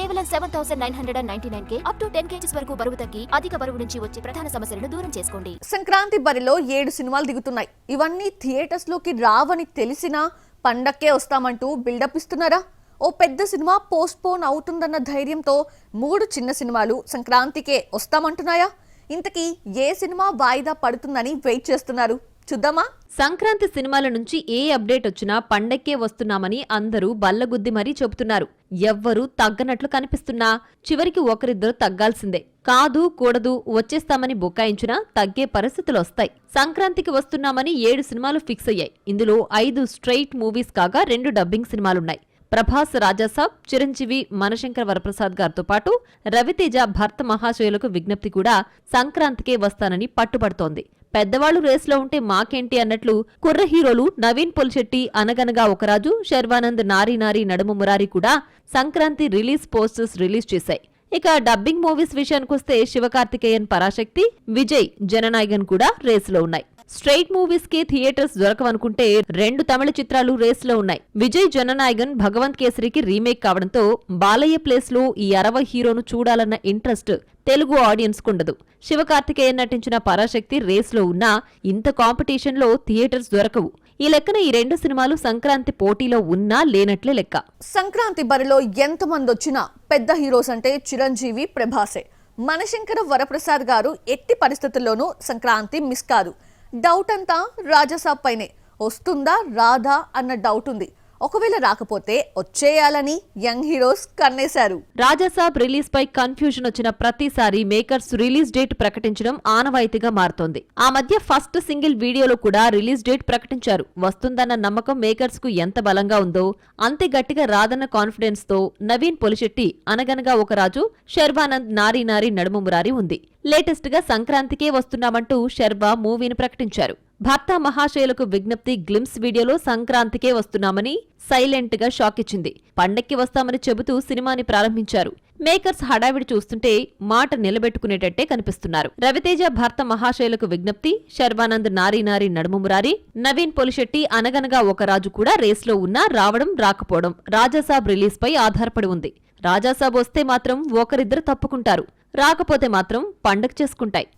కేవలం 7,999 up to 10 kgs వరకు బరువు తగ్గి అధిక బరువు నుంచి వచ్చే ప్రధాన సమస్యలను దూరం చేసుకోండి. సంక్రాంతి బరిలో 7 సినిమాలు దిగుతున్నాయి. ఇవన్నీ థియేటర్స్ లోకి రావని తెలిసినా పండక్కే వస్తామంటూ బిల్డప్ ఇస్తున్నారా? ఓ పెద్ద సినిమా పోస్ట్ పోన్ అవుతుందన్న ధైర్యంతో 3 చిన్న సినిమాలు సంక్రాంతికే వస్తామంటున్నాయా? ఇంతకీ ఏ సినిమా వాయిదా పడుతుందని వెయిట్ చేస్తున్నారు? చూద్దామా? సంక్రాంతి సినిమాల నుంచి ఏ అప్డేట్ వచ్చినా పండక్కే వస్తున్నామని అందరూ బల్లగుద్ది మరీ చెబుతున్నారు. ఎవ్వరూ తగ్గనట్లు కనిపిస్తున్నా చివరికి ఒకరిద్దరు తగ్గాల్సిందే. కాదు కూడదు వచ్చేస్తామని బుకాయించినా తగ్గే పరిస్థితులొస్తాయి. సంక్రాంతికి వస్తున్నామని 7 సినిమాలు ఫిక్స్ అయ్యాయి. ఇందులో 5 స్ట్రెయిట్ మూవీస్ కాగా 2 డబ్బింగ్ సినిమాలున్నాయి. ప్రభాస్ రాజాసాబ్, చిరంజీవి మనశంకర్ వరప్రసాద్ గారితో పాటు రవితేజ భర్త మహాశయులకు విజ్ఞప్తి కూడా సంక్రాంతికే వస్తానని పట్టుబడుతోంది. పెద్దవాళ్లు రేస్లో ఉంటే మాకేంటి అన్నట్లు కుర్ర హీరోలు నవీన్ పొలిశెట్టి, అనగనగా ఒకరాజు, శర్వానంద్, నారీ నారీ నడుమ మురారి కూడా సంక్రాంతి రిలీజ్ పోస్టర్స్ రిలీజ్ చేశాయి. ఇక డబ్బింగ్ మూవీస్ విషయానికొస్తే శివకార్తికేయన్ పరాశక్తి, విజయ్ జననాయకన్ కూడా రేసులో ఉన్నాయి. స్ట్రెయిట్ మూవీస్ కి థియేటర్స్ దొరకవనుకుంటే 2 తమిళ చిత్రాలు రేసులో ఉన్నాయి. విజయ్ జననాయకన్ భగవంత్ కేసరికి రీమేక్ కావడంతో బాలయ్య ప్లేస్ లో ఈ 60 హీరోను చూడాలన్న ఇంట్రెస్ట్ తెలుగు ఆడియన్స్ కుండదు. శివకార్తికేయన్ నటించిన పరాశక్తి రేస్లో ఉన్నా ఇంత కాంపిటీషన్ లో థియేటర్స్ దొరకవు. ఈ లెక్కన ఈ 2 సినిమాలు సంక్రాంతి పోటీలో ఉన్నా లేనట్లే లెక్క. సంక్రాంతి బరిలో ఎంతమంది వచ్చినా పెద్ద హీరోస్ అంటే చిరంజీవి, ప్రభాసే. మనశంకర వరప్రసాద్ గారు ఎట్టి పరిస్థితుల్లోనూ సంక్రాంతి మిస్ కాదు. డౌట్ అంతా రాజాసాబ్ పైనే. వస్తుందా రాదా అన్న డౌట్ ఉంది. ఒకవేళ రాకపోతే వచ్చేయాలని యంగ్ హీరోస్ కన్నేశారు. రాజాసాబ్ రిలీజ్ పై కన్ఫ్యూజన్ వచ్చిన ప్రతిసారి మేకర్స్ రిలీజ్ డేట్ ప్రకటించడం ఆనవాయితీగా మారుతోంది. ఆ మధ్య ఫస్ట్ సింగిల్ వీడియోలో కూడా రిలీజ్ డేట్ ప్రకటించారు. వస్తుందన్న నమ్మకం మేకర్స్ కు ఎంత బలంగా ఉందో అంతే గట్టిగా రాదన్న కాన్ఫిడెన్స్ తో నవీన్ పొలిశెట్టి, అనగనగా ఒకరాజు, శర్వానంద్, నారీ నారీ నడుమ మురారి ఉంది. లేటెస్ట్ గా సంక్రాంతికే వస్తున్నామంటూ శర్వా మూవీని ప్రకటించారు. భర్త మహాశయులకు విజ్ఞప్తి గ్లిమ్స్ వీడియోలో సంక్రాంతికే వస్తున్నామని సైలెంట్ గా షాక్ ఇచ్చింది. పండక్కి వస్తామని చెబుతూ సినిమాని ప్రారంభించారు. మేకర్స్ హడావిడి చూస్తుంటే మాట నిలబెట్టుకునేటట్టే కనిపిస్తున్నారు. రవితేజ భర్త మహాశయులకు విజ్ఞప్తి, శర్వానంద్, నారీ నారీ నడుమ మురారి, నవీన్ పొలిశెట్టి, అనగనగా ఒకరాజు కూడా రేస్లో ఉన్నా రావడం రాకపోవడం రాజాసాబ్ రిలీజ్ పై ఆధారపడి ఉంది. రాజాసాబ్ వస్తే మాత్రం ఒకరిద్దరు తప్పుకుంటారు, రాకపోతే మాత్రం పండగ చేసుకుంటాయి.